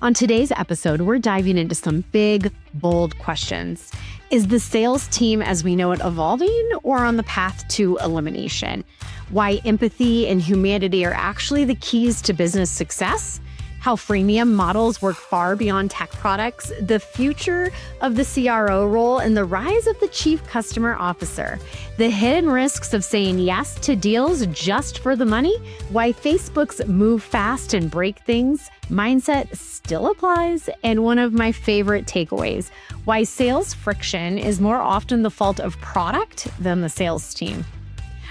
On today's episode, we're diving into some big, bold questions. Is the sales team as we know it evolving or on the path to elimination? Why empathy and humanity are actually the keys to business success? How freemium models work far beyond tech products, the future of the CRO role, and the rise of the chief customer officer. The hidden risks of saying yes to deals just for the money, why Facebook's move fast and break things mindset still applies, and one of my favorite takeaways, why sales friction is more often the fault of product than the sales team.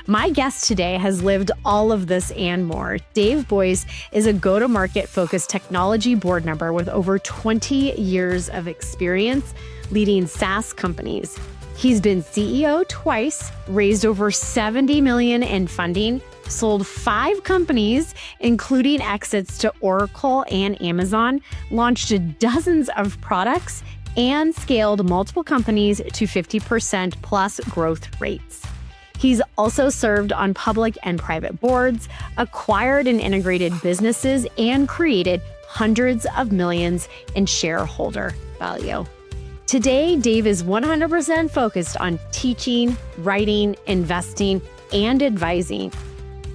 My guest today has lived all of this and more. Dave Boyce is a go-to-market focused technology board member with over 20 years of experience leading SaaS companies. He's been CEO twice, raised over $70 million in funding, sold 5 companies, including exits to Oracle and Amazon, launched dozens of products, and scaled multiple companies to 50% plus growth rates. He's also served on public and private boards, acquired and integrated businesses, and created hundreds of millions in shareholder value. Today, Dave is 100% focused on teaching, writing, investing, and advising.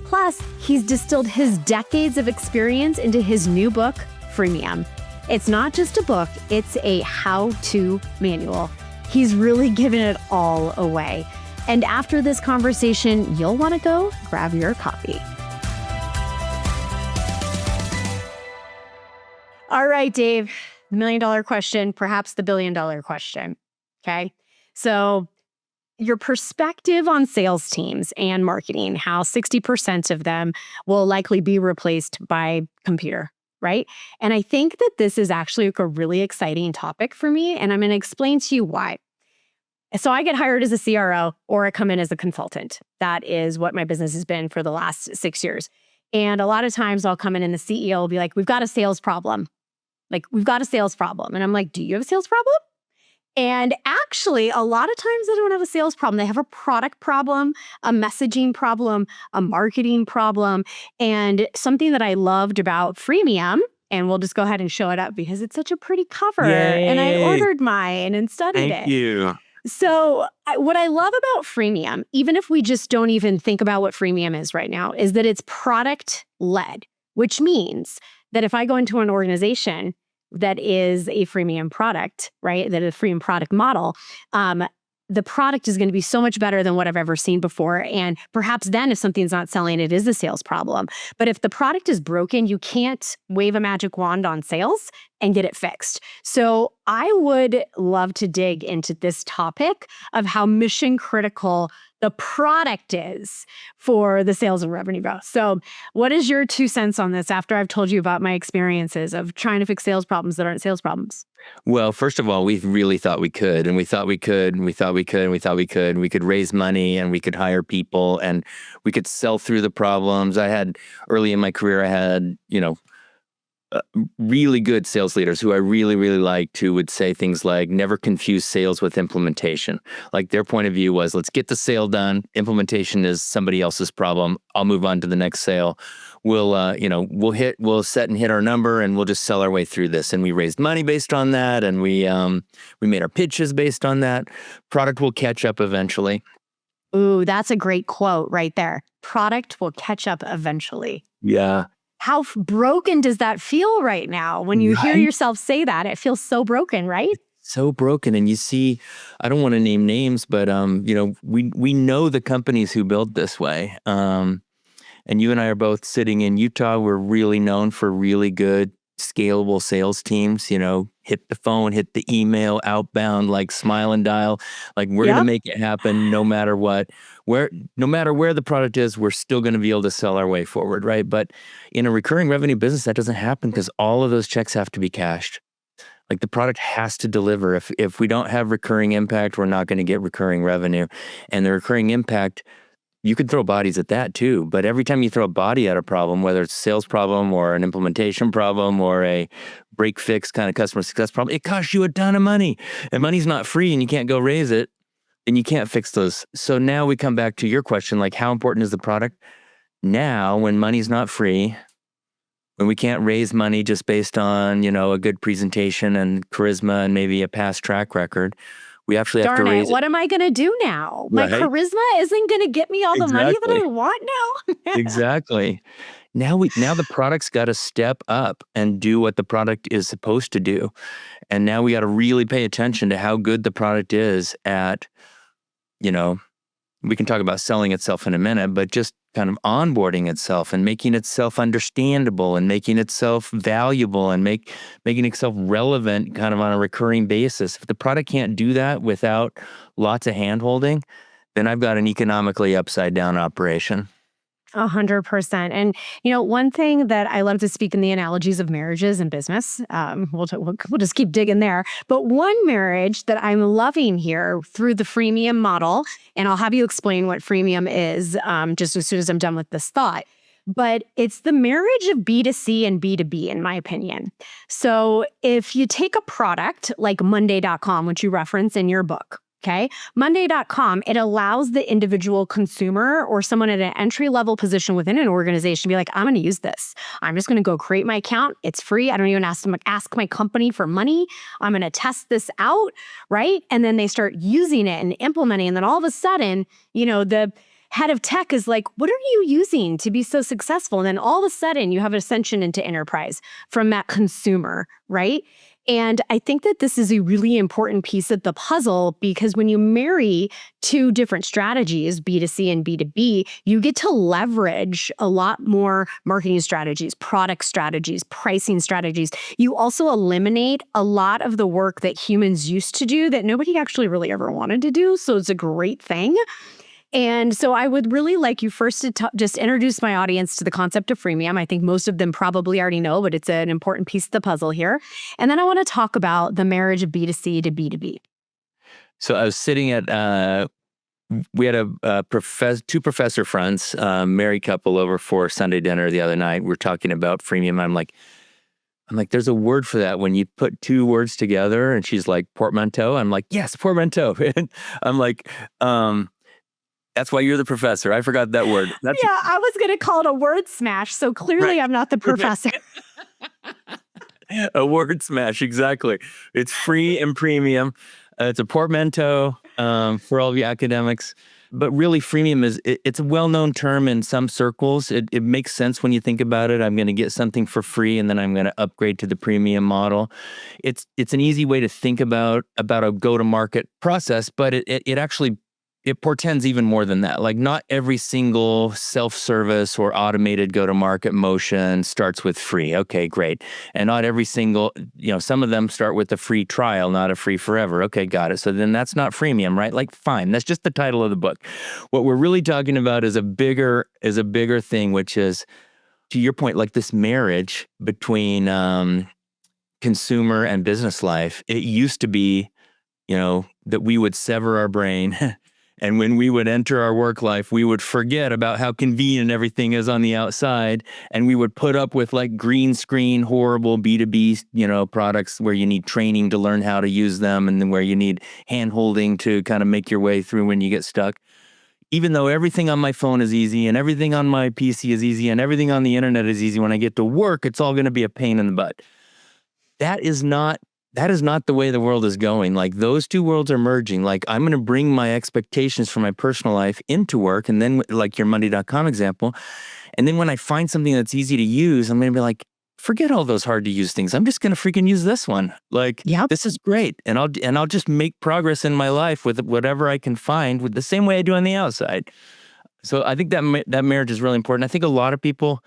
Plus, he's distilled his decades of experience into his new book, Freemium. It's not just a book, it's a how-to manual. He's really given it all away. And after this conversation, you'll want to go grab your coffee. All right, Dave, the $1 million question, perhaps the $1 billion question. Okay. So your perspective on sales teams and marketing, how 60% of them will likely be replaced by computer, right? And I think that this is actually a really exciting topic for me, and I'm going to explain to you why. So I get hired as a CRO or I come in as a consultant. That is what my business has been for the last 6 years. And a lot of times I'll come in and the CEO will be like, we've got a sales problem. And I'm like, do you have a sales problem? And actually, a lot of times they don't have a sales problem. They have a product problem, a messaging problem, a marketing problem. And something that I loved about Freemium, and we'll just go ahead and show it up because it's such a pretty cover. Yay. And I ordered mine and studied it. Thank you. So what I love about Freemium, even if we just don't even think about what Freemium is right now, is that it's product-led, which means that if I go into an organization that is a freemium product, right, that is a freemium product model, the product is going to be so much better than what I've ever seen before. And perhaps then if something's not selling, it is a sales problem. But if the product is broken, you can't wave a magic wand on sales and get it fixed. So I would love to dig into this topic of how mission critical the product is for the sales and revenue growth. So what is your 2 cents on this after I've told you about my experiences of trying to fix sales problems that aren't sales problems? Well, first of all, we really thought we could, and we thought we could, and we thought we could, and we thought we could. We could raise money, and we could hire people, and we could sell through the problems. Early in my career, I had, really good sales leaders who I really, really liked, who would say things like, never confuse sales with implementation. Like their point of view was, let's get the sale done. Implementation is somebody else's problem. I'll move on to the next sale. We'll set and hit our number, and we'll just sell our way through this. And we raised money based on that, and we made our pitches based on that. Product will catch up eventually. Ooh, that's a great quote right there. Product will catch up eventually. Yeah. How broken does that feel right now? When you hear yourself say that, it feels so broken, right? So broken. And you see, I don't want to name names, but we know the companies who build this way. And you and I are both sitting in Utah. We're really known for really good scalable sales teams, hit the phone, hit the email, outbound, like smile and dial, like we're going to make it happen no matter what. No matter where the product is, we're still going to be able to sell our way forward, right? But in a recurring revenue business, that doesn't happen because all of those checks have to be cashed. Like the product has to deliver. If we don't have recurring impact, we're not going to get recurring revenue. And the recurring impact, you could throw bodies at that too, but every time you throw a body at a problem, whether it's a sales problem or an implementation problem or a break fix kind of customer success problem, it costs you a ton of money. And money's not free and you can't go raise it, and you can't fix those. So now we come back to your question, like how important is the product? Now, when money's not free, when we can't raise money just based on, a good presentation and charisma and maybe a past track record, we actually have to Darn it, raise it. what am I going to do now? My Right? charisma isn't going to get me all the money that Exactly. I want now. Exactly. Now the product's got to step up and do what the product is supposed to do. And now we got to really pay attention to how good the product is at, you know, we can talk about selling itself in a minute, but just kind of onboarding itself and making itself understandable and making itself valuable and making itself relevant kind of on a recurring basis. If the product can't do that without lots of handholding, then I've got an economically upside down operation. 100%. And, one thing that I love to speak in the analogies of marriages and business, we'll just keep digging there. But one marriage that I'm loving here through the freemium model, and I'll have you explain what freemium is just as soon as I'm done with this thought. But it's the marriage of B2C and B2B, in my opinion. So if you take a product like Monday.com, which you reference in your book, okay, Monday.com, it allows the individual consumer or someone at an entry-level position within an organization to be like, I'm going to use this. I'm just going to go create my account. It's free. I don't even ask my company for money. I'm going to test this out, right? And then they start using it and implementing. And then all of a sudden, the head of tech is like, what are you using to be so successful? And then all of a sudden you have ascension into enterprise from that consumer, right? And I think that this is a really important piece of the puzzle because when you marry two different strategies, B2C and B2B, you get to leverage a lot more marketing strategies, product strategies, pricing strategies. You also eliminate a lot of the work that humans used to do that nobody actually really ever wanted to do. So it's a great thing. And so I would really like you first to just introduce my audience to the concept of freemium. I think most of them probably already know, but it's an important piece of the puzzle here. And then I want to talk about the marriage of B2C to B2B. So I was sitting at, we had two professor friends, married couple over for Sunday dinner the other night. We were talking about freemium. I'm like, there's a word for that when you put two words together. And she's like, portmanteau. I'm like, yes, portmanteau. And I'm like, that's why you're the professor. I forgot that word. Yeah, I was going to call it a word smash. So clearly I'm not the professor. A word smash, exactly. It's free and premium. It's a portmanteau for all of you academics. But really, freemium it's a well-known term in some circles. It makes sense when you think about it. I'm going to get something for free, and then I'm going to upgrade to the premium model. It's an easy way to think about a go-to-market process, but it actually it portends even more than that. Like not every single self-service or automated go-to-market motion starts with free. Okay, great. And not every single, some of them start with a free trial, not a free forever. Okay, got it. So then that's not freemium, right? Like fine, that's just the title of the book. What we're really talking about is a bigger thing, which is, to your point, like this marriage between consumer and business life. It used to be, that we would sever our brain and when we would enter our work life, we would forget about how convenient everything is on the outside. And we would put up with like green screen, horrible B2B, products where you need training to learn how to use them and then where you need hand holding to kind of make your way through when you get stuck. Even though everything on my phone is easy and everything on my PC is easy and everything on the internet is easy, when I get to work, it's all going to be a pain in the butt. That is not the way the world is going. Like those two worlds are merging. Like I'm going to bring my expectations for my personal life into work. And then like your Monday.com example. And then when I find something that's easy to use, I'm going to be like, forget all those hard to use things. I'm just going to freaking use this one. Like, yep. This is great. And I'll just make progress in my life with whatever I can find with the same way I do on the outside. So I think that marriage is really important. I think a lot of people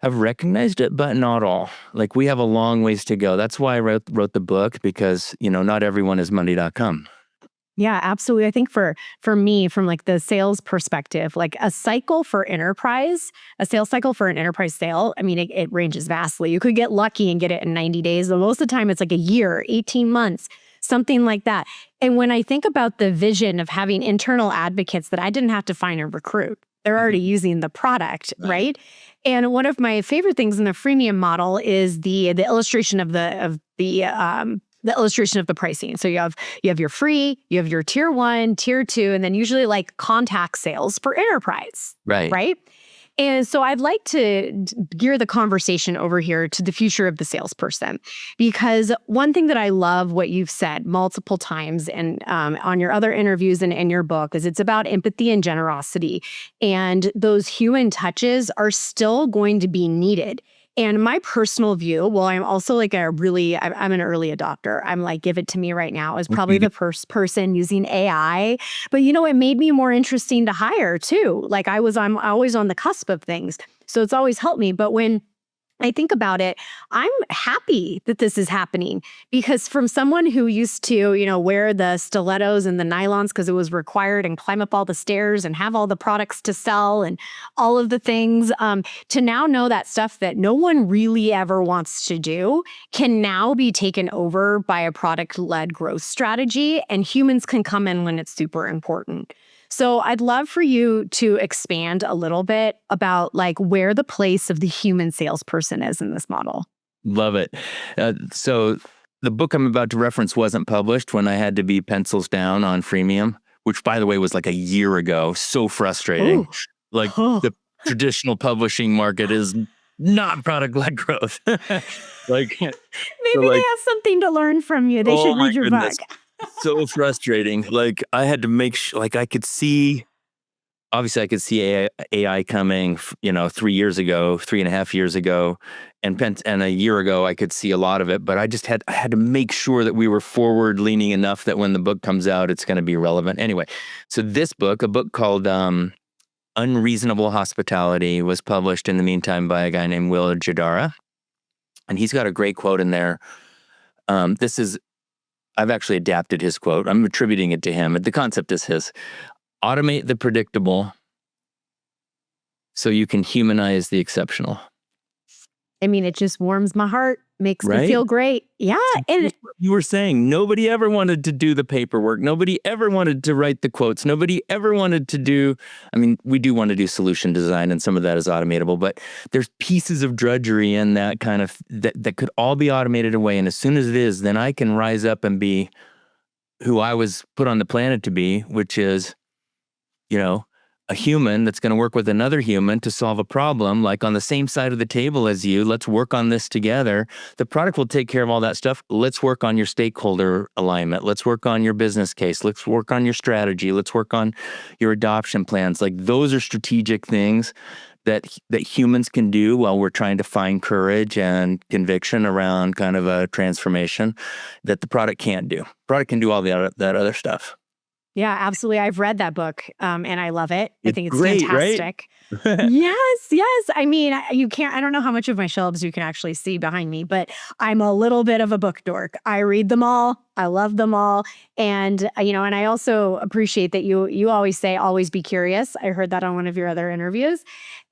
have recognized it, but not all. Like we have a long ways to go. That's why I wrote the book because, not everyone is Monday.com. Yeah, absolutely. I think for me, from like the sales perspective, like a cycle for enterprise, a sales cycle for an enterprise sale, I mean, it ranges vastly. You could get lucky and get it in 90 days, but most of the time it's like a year, 18 months, something like that. And when I think about the vision of having internal advocates that I didn't have to find and recruit, they're already using the product, right? And one of my favorite things in the freemium model is the illustration of the illustration of the pricing. So you have your free, you have your tier 1, tier 2, and then usually like contact sales for enterprise, right? And so I'd like to gear the conversation over here to the future of the salesperson, because one thing that I love what you've said multiple times and on your other interviews and in your book is it's about empathy and generosity. And those human touches are still going to be needed. And my personal view, well, I'm also like I'm an early adopter. I'm like, give it to me right now, is probably the first person using AI. But it made me more interesting to hire too. Like I'm always on the cusp of things. So it's always helped me. But when I think about it, I'm happy that this is happening, because from someone who used to, wear the stilettos and the nylons because it was required and climb up all the stairs and have all the products to sell and all of the things, to now know that stuff that no one really ever wants to do can now be taken over by a product-led growth strategy, and humans can come in when it's super important. So I'd love for you to expand a little bit about like where the place of the human salesperson is in this model. Love it. So the book I'm about to reference wasn't published when I had to be pencils down on Freemium, which by the way was like a year ago. So frustrating. Ooh. Like Oh. the traditional publishing market is not product-led growth. Like, Maybe so they like, have something to learn from you. They should oh my read your book. goodness, so frustrating. Like I had to make sure, like I could see, obviously I could see AI coming, 3 years ago, 3.5 years ago, and a year ago I could see a lot of it, but I had to make sure that we were forward leaning enough that when the book comes out, it's going to be relevant. Anyway, so this book, a book called Unreasonable Hospitality, was published in the meantime by a guy named Will Jadara, and he's got a great quote in there. I've actually adapted his quote. I'm attributing it to him. The concept is his. Automate the predictable so you can humanize the exceptional. I mean, it just warms my heart, makes me Right? feel great. Yeah. And You were saying nobody ever wanted to do the paperwork. Nobody ever wanted to write the quotes. Nobody ever wanted to do, I mean, we do want to do solution design and some of that is automatable, but there's pieces of drudgery in that kind of, that could all be automated away. And as soon as it is, then I can rise up and be who I was put on the planet to be, which is, a human that's going to work with another human to solve a problem, like on the same side of the table as you. Let's work on this together. The product will take care of all that stuff. Let's work on your stakeholder alignment. Let's work on your business case. Let's work on your strategy. Let's work on your adoption plans. Like those are strategic things that humans can do while we're trying to find courage and conviction around kind of a transformation that the product can't do. Product can do all that other stuff. yeah, absolutely. I've read that book and I love it. I It's think it's great, fantastic. right? Yes. I mean, I don't know how much of my shelves you can actually see behind me, but I'm a little bit of a book dork. I read them all. I love them all. And, and I also appreciate that you always say, always be curious. I heard that on one of your other interviews.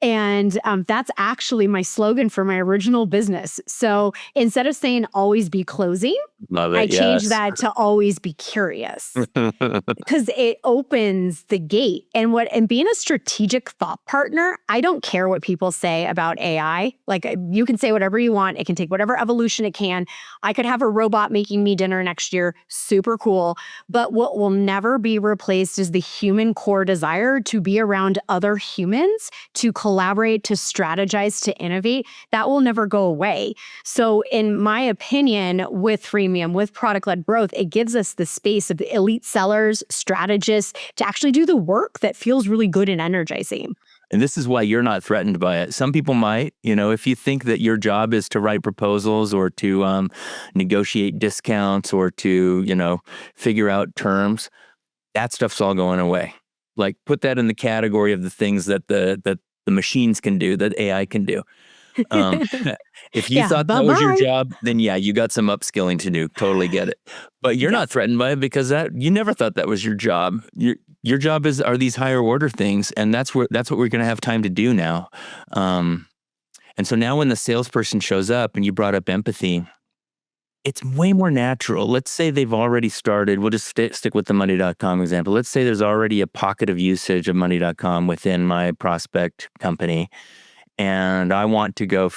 And that's actually my slogan for my original business. So instead of saying always be closing, Love it. I changed Yes. that to always be curious. Because it opens the gate. And being a strategic thought partner, I don't care what people say about AI. Like you can say whatever you want. It can take whatever evolution it can. I could have a robot making me dinner next year. Super cool. But what will never be replaced is the human core desire to be around other humans, to collaborate, to strategize, to innovate. That will never go away. So in my opinion, with Freemium, with product-led growth, it gives us the space of elite sellers, strategists to actually do the work that feels really good and energizing. And this is why you're not threatened by it. Some people might, if you think that your job is to write proposals or to negotiate discounts or to, figure out terms, that stuff's all going away. Like put that in the category of the things that the machines can do, that AI can do. If you Yeah, thought that was your bye-bye. job, then yeah, you got some upskilling to do. Totally get it. But you're not Yes. threatened by it because you never thought that was your job. Your job are these higher order things, and that's what we're going to have time to do now. And so now when the salesperson shows up, and you brought up empathy, it's way more natural. Let's say they've already started. We'll just stick with the money.com example. Let's say there's already a pocket of usage of money.com within my prospect company. And I want to go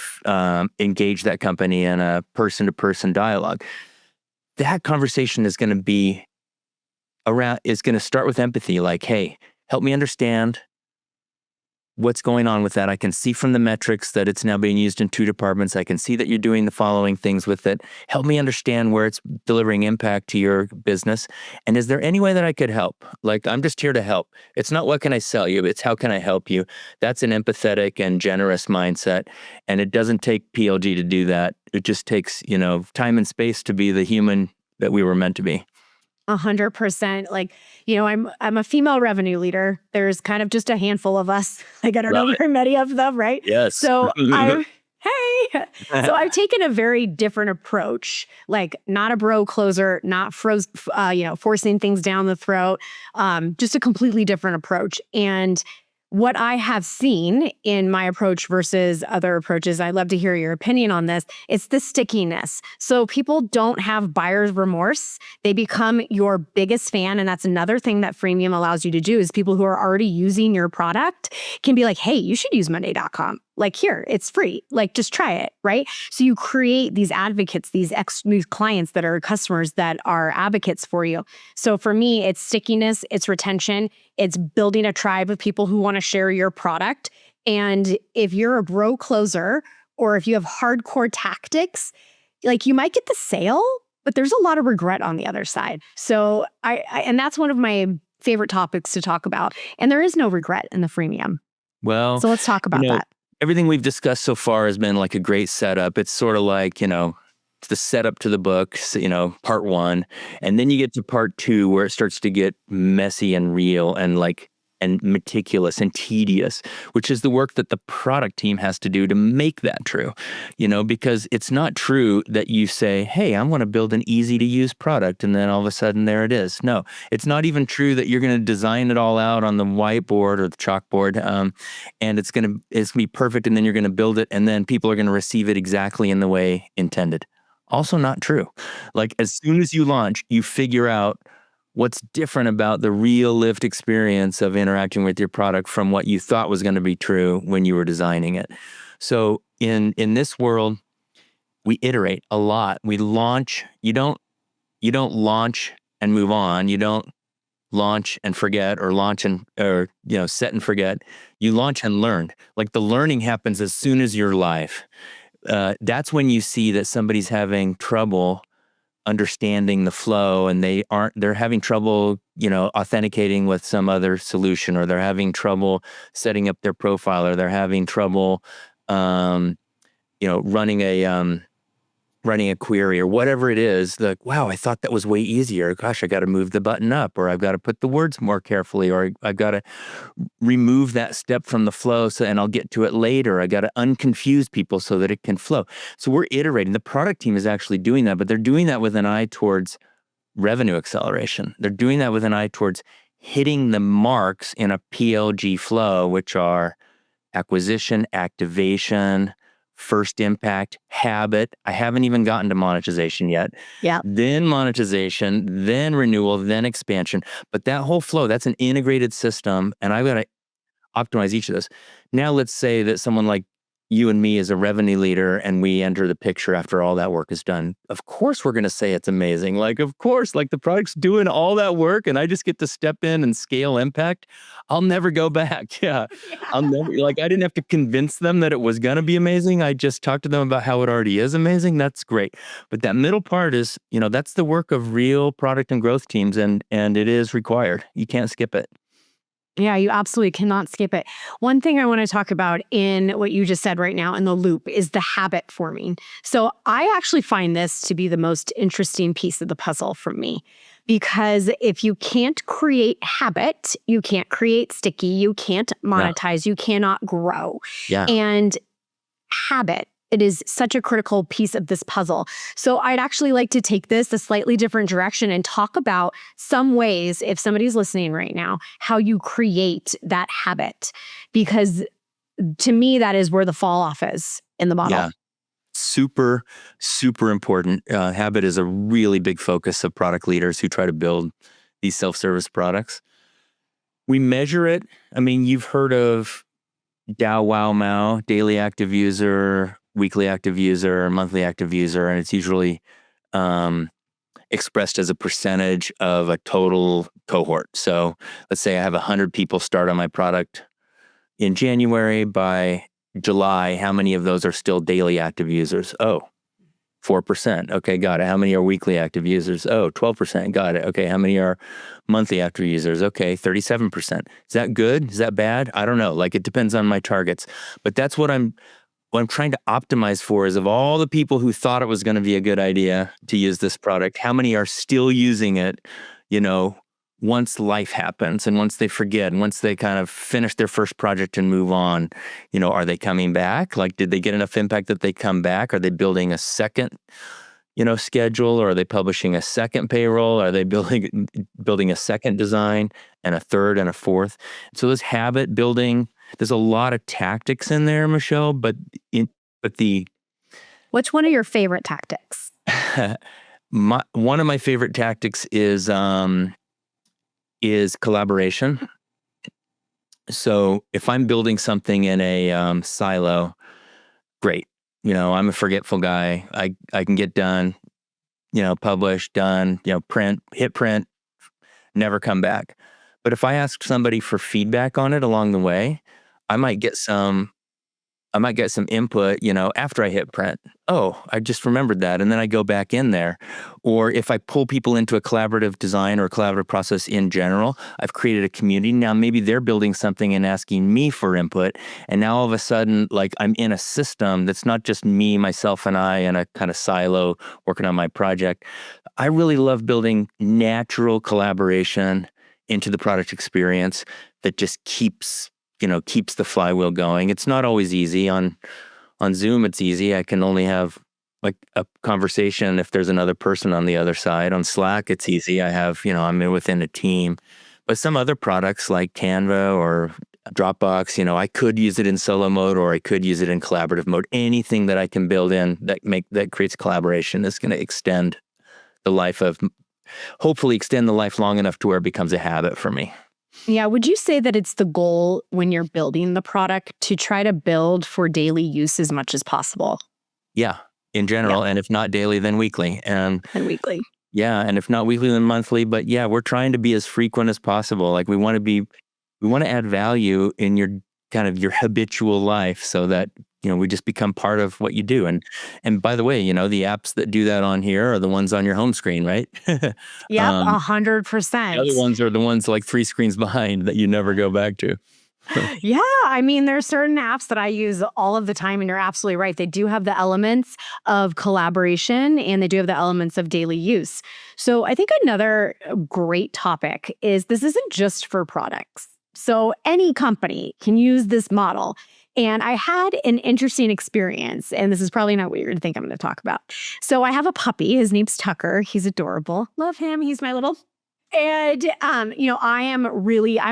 engage that company in a person-to-person dialogue. That conversation is going to start with empathy, like, hey, help me understand what's going on with that. I can see from the metrics that it's now being used in 2 departments. I can see that you're doing the following things with it. Help me understand where it's delivering impact to your business. And is there any way that I could help? Like, I'm just here to help. It's not what can I sell you, it's how can I help you? That's an empathetic and generous mindset. And it doesn't take PLG to do that. It just takes, time and space to be the human that we were meant to be. 100%. Like, I'm a female revenue leader. There's kind of just a handful of us. Like, I don't know very many of them, right? Yes. So I've taken a very different approach, like not a bro closer, not forcing things down the throat, just a completely different approach. And what I have seen in my approach versus other approaches, I'd love to hear your opinion on this. It's the stickiness. So people don't have buyer's remorse. They become your biggest fan. And that's another thing that Freemium allows you to do is people who are already using your product can be like, hey, you should use Monday.com. Like, here, it's free. Like, just try it, right? So you create these advocates, these clients that are customers that are advocates for you. So for me, it's stickiness, it's retention, it's building a tribe of people who want to share your product. And if you're a bro closer or if you have hardcore tactics, like, you might get the sale, but there's a lot of regret on the other side. So and that's one of my favorite topics to talk about. And there is no regret in the freemium. Well, so let's talk about that. Everything we've discussed so far has been like a great setup. It's sort of like, it's the setup to the book, part 1. And then you get to part 2 where it starts to get messy and real and meticulous and tedious, which is the work that the product team has to do to make that true, because it's not true that you say, hey, I want to build an easy to use product. And then all of a sudden there it is. No, it's not even true that you're going to design it all out on the whiteboard or the chalkboard. And it's going to be perfect. And then you're going to build it. And then people are going to receive it exactly in the way intended. Also not true. Like, as soon as you launch, you figure out what's different about the real lived experience of interacting with your product from what you thought was going to be true when you were designing it. So in this world, we iterate a lot. We launch. You don't launch and move on. You don't launch and forget, or set and forget. You launch and learn. Like, the learning happens as soon as you're live. That's when you see that somebody's having trouble understanding the flow, and they're having trouble, authenticating with some other solution, or they're having trouble setting up their profile, or they're having trouble, running a query, or whatever it is. Like, wow, I thought that was way easier. Gosh, I got to move the button up, or I've got to put the words more carefully, or I've got to remove that step from the flow, and I'll get to it later. I got to unconfuse people so that it can flow. So we're iterating. The product team is actually doing that, but they're doing that with an eye towards revenue acceleration. They're doing that with an eye towards hitting the marks in a PLG flow, which are acquisition, activation, first impact, habit. I haven't even gotten to monetization yet. Yeah. Then monetization, then renewal, then expansion. But that whole flow, that's an integrated system, and I've got to optimize each of those. Now, let's say that someone like you and me is a revenue leader, and we enter the picture after all that work is done. Of course, we're going to say it's amazing. Like, of course, like, the product's doing all that work, and I just get to step in and scale impact. I'll never go back. Yeah. I'll never, I didn't have to convince them that it was going to be amazing. I just talked to them about how it already is amazing. That's great. But that middle part is, that's the work of real product and growth teams, and it is required. You can't skip it. Yeah, you absolutely cannot skip it. One thing I want to talk about in what you just said right now in the loop is the habit forming. So I actually find this to be the most interesting piece of the puzzle for me, because if you can't create habit, you can't create sticky, you can't monetize, you cannot grow. Yeah. And habit, it is such a critical piece of this puzzle. So I'd actually like to take this a slightly different direction and talk about some ways, if somebody's listening right now, how you create that habit. Because to me, that is where the fall off is in the model. Yeah. Super, super important. Habit is a really big focus of product leaders who try to build these self-service products. We measure it. I mean, you've heard of DAU, WOW, MAU, daily active user, weekly active user, monthly active user, and it's usually expressed as a percentage of a total cohort. So let's say I have 100 people start on my product in January, by July, how many of those are still daily active users? Oh, 4%. Okay, got it. How many are weekly active users? Oh, 12%. Got it. Okay, how many are monthly active users? Okay, 37%. Is that good? Is that bad? I don't know. Like, it depends on my targets. But that's what I'm trying to optimize for, is of all the people who thought it was going to be a good idea to use this product, how many are still using it, once life happens and once they forget and once they kind of finish their first project and move on, are they coming back? Like, did they get enough impact that they come back? Are they building a second, schedule, or are they publishing a second payroll? Are they building a second design and a third and a fourth? So this habit building, there's a lot of tactics in there, Michelle, but the Which one are your favorite tactics? one of my favorite tactics is collaboration. So if I'm building something in a silo, great. I'm a forgetful guy. I can get done, publish, done, hit print, never come back. But if I ask somebody for feedback on it along the way, I might get some input, after I hit print. Oh, I just remembered that. And then I go back in there. Or if I pull people into a collaborative design or a collaborative process in general, I've created a community. Now maybe they're building something and asking me for input. And now all of a sudden, like, I'm in a system that's not just me, myself, and I in a kind of silo working on my project. I really love building natural collaboration into the product experience that just keeps the flywheel going. It's not always easy. On Zoom, it's easy. I can only have like a conversation if there's another person on the other side. On Slack, it's easy. I'm within a team. But some other products like Canva or Dropbox, I could use it in solo mode, or I could use it in collaborative mode. Anything that I can build in that creates collaboration is going to extend the life long enough to where it becomes a habit for me. Yeah. Would you say that it's the goal when you're building the product to try to build for daily use as much as possible? Yeah, in general. Yeah. And if not daily, then weekly. And weekly. Yeah. And if not weekly, then monthly. But yeah, we're trying to be as frequent as possible. Like, we want to add value in your habitual life so that, we just become part of what you do. And by the way, the apps that do that on here are the ones on your home screen, right? Yep, 100%. The other ones are the ones like 3 screens behind that you never go back to. Yeah, I mean, there's certain apps that I use all of the time, and you're absolutely right. They do have the elements of collaboration, and they do have the elements of daily use. So I think another great topic is this isn't just for products. So any company can use this model. And I had an interesting experience, and this is probably not what you're going to think I'm going to talk about. So I have a puppy. His name's Tucker. He's adorable. Love him. He's my little... And, I'm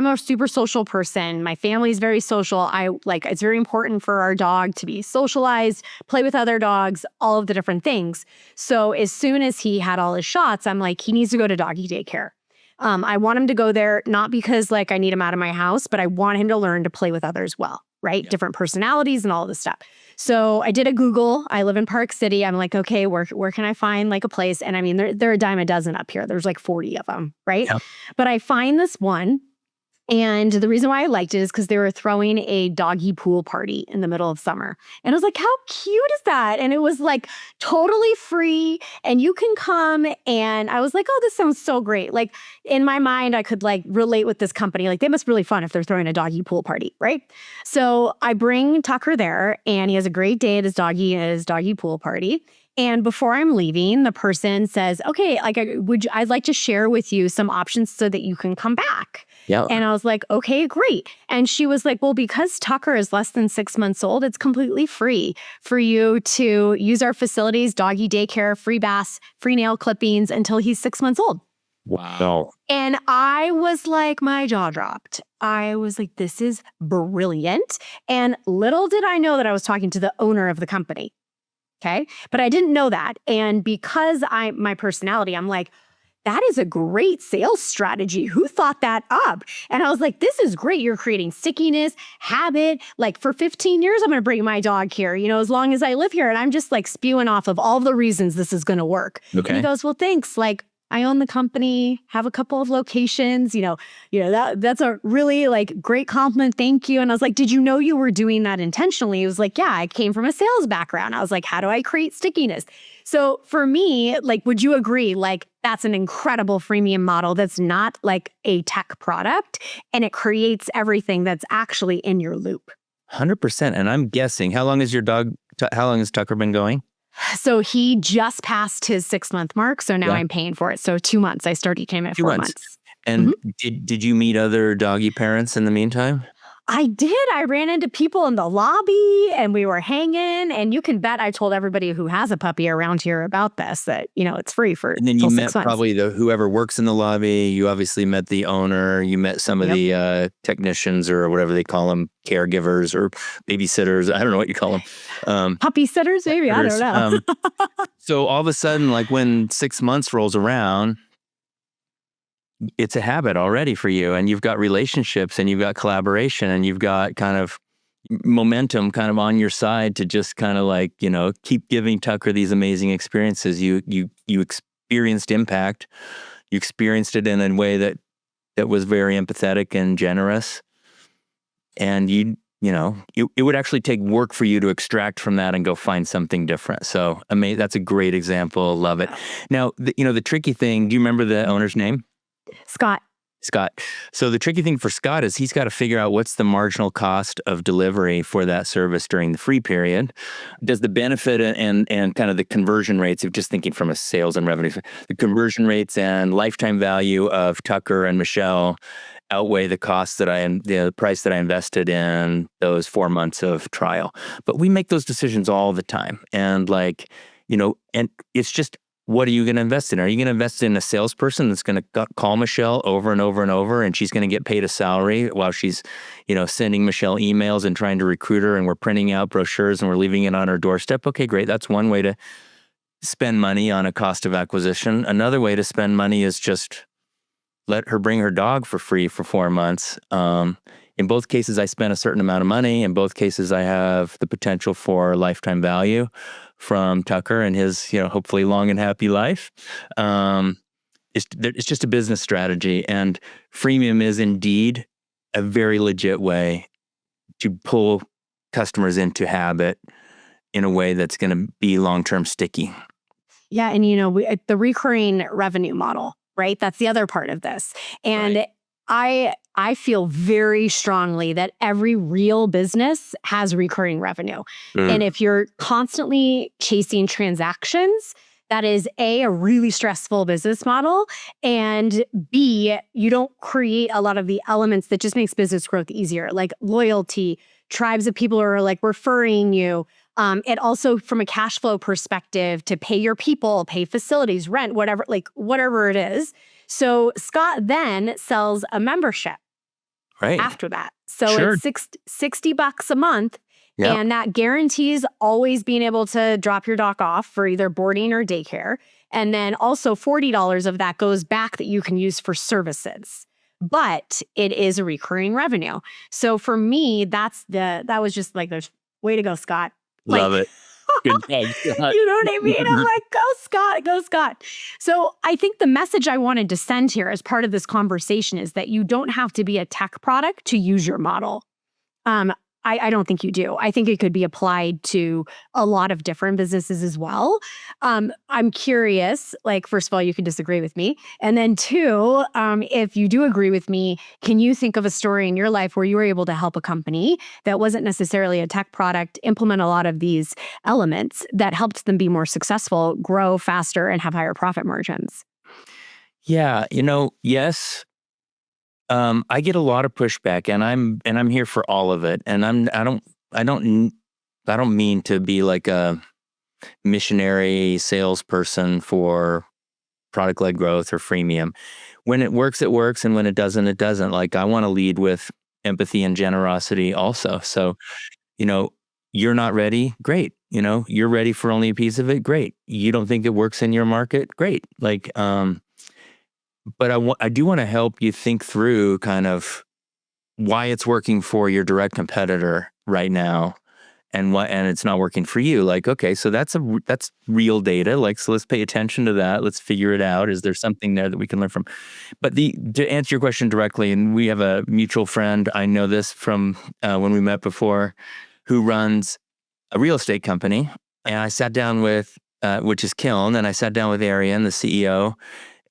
a super social person. My family's very social. It's very important for our dog to be socialized, play with other dogs, all of the different things. So as soon as he had all his shots, I'm like, he needs to go to doggy daycare. I want him to go there, not because I need him out of my house, but I want him to learn to play with others well, right? Yeah. Different personalities and all this stuff. So I did a Google. I live in Park City. I'm like, okay, where can I find a place? And I mean, they're a dime a dozen up here. There's 40 of them, right? Yeah. But I find this one. And the reason why I liked it is because they were throwing a doggy pool party in the middle of summer. And I was like, how cute is that? And it was totally free, and you can come. And I was like, oh, this sounds so great. In my mind, I could relate with this company. They must be really fun if they're throwing a doggy pool party, right? So I bring Tucker there, and he has a great day at his doggy pool party. And before I'm leaving, the person says, okay, I'd like to share with you some options so that you can come back. Yeah. And I was like, okay, great. And she was like, well, because Tucker is less than 6 months old, it's completely free for you to use our facilities, doggy daycare, free baths, free nail clippings until he's 6 months old. Wow. And I was like, my jaw dropped. I was like, this is brilliant. And little did I know that I was talking to the owner of the company. Okay. But I didn't know that. And because my personality, I'm like, that is a great sales strategy. Who thought that up? And I was like, this is great. You're creating stickiness, habit. For 15 years, I'm going to bring my dog here, as long as I live here. And I'm just spewing off of all the reasons this is going to work. Okay. And he goes, well, thanks. I own the company, have a couple of locations, that's a really like great compliment. Thank you. And I was like, did you know you were doing that intentionally? He was like, yeah, I came from a sales background. I was like, how do I create stickiness? So for me, like, would you agree? Like, that's an incredible freemium model that's not like a tech product, and it creates everything that's actually in your loop. 100%. And I'm guessing, how long has Tucker been going? So he just passed his 6-month mark. So now Yeah. I'm paying for it. So 2 months. I started him at 2 4 months. months. And did you meet other doggy parents in the meantime? I did. I ran into people in the lobby and we were hanging. And you can bet I told everybody who has a puppy around here about this, that, it's free for And then you till met 6 months. probably whoever works in the lobby. You obviously met the owner. You met some of the technicians or whatever they call them, caregivers or babysitters. I don't know what you call them. Puppy sitters, maybe. I don't know. So all of a sudden, like when 6 months rolls around, it's a habit already for you, and you've got relationships and you've got collaboration and you've got kind of momentum kind of on your side to just kind of like, keep giving Tucker these amazing experiences. You experienced impact. You experienced it in a way that was very empathetic and generous. And it would actually take work for you to extract from that and go find something different. So that's a great example. Love it. Now, the tricky thing, do you remember the owner's name? Scott. So the tricky thing for Scott is he's got to figure out what's the marginal cost of delivery for that service during the free period. Does the benefit and kind of the conversion rates, of just thinking from a sales and revenue, the conversion rates and lifetime value of Tucker and Michelle outweigh the cost the price that I invested in those 4 months of trial? But we make those decisions all the time. And and it's just, what are you going to invest in? Are you going to invest in a salesperson that's going to call Michelle over and over and over, and she's going to get paid a salary while she's, sending Michelle emails and trying to recruit her, and we're printing out brochures and we're leaving it on her doorstep? Okay, great. That's one way to spend money on a cost of acquisition. Another way to spend money is just let her bring her dog for free for 4 months. In both cases, I spent a certain amount of money. In both cases, I have the potential for lifetime value from Tucker and his, hopefully long and happy life. It's just a business strategy. And freemium is indeed a very legit way to pull customers into habit in a way that's going to be long-term sticky. Yeah. And, the recurring revenue model, right? That's the other part of this. And Right. I feel very strongly that every real business has recurring revenue. And if you're constantly chasing transactions, that is a really stressful business model. And B, you don't create a lot of the elements that just makes business growth easier, like loyalty, tribes of people who are like referring you. It also, from a cash flow perspective, to pay your people, pay facilities, rent, whatever it is. So Scott then sells a membership after that. So it's $60 a month. Yep. And that guarantees always being able to drop your dog off for either boarding or daycare. And then also $40 of that goes back that you can use for services. But it is a recurring revenue. So for me, that was just like, there's way to go, Scott. Love it. Good job, Scott. You know what I mean? I'm like, go Scott, go Scott. So I think the message I wanted to send here as part of this conversation is that you don't have to be a tech product to use your model. I don't think you do. I think it could be applied to a lot of different businesses as well. I'm curious, like, first of all, you can disagree with me. And then two, if you do agree with me, can you think of a story in your life where you were able to help a company that wasn't necessarily a tech product implement a lot of these elements that helped them be more successful, grow faster, and have higher profit margins? Yeah, yes. I get a lot of pushback, and I'm here for all of it. And I don't mean to be like a missionary salesperson for product-led growth or freemium. When it works, it works, and when it doesn't, it doesn't. Like, I want to lead with empathy and generosity also. So, you're not ready, great. You're ready for only a piece of it, great. You don't think it works in your market, great. Like, but I do want to help you think through kind of why it's working for your direct competitor right now, and it's not working for you. Like, okay, so that's real data. Like, so let's pay attention to that. Let's figure it out. Is there something there that we can learn from? But to answer your question directly, and we have a mutual friend, I know this from when we met before, who runs a real estate company. And I sat down with, which is Kiln, and I sat down with Arian, the CEO,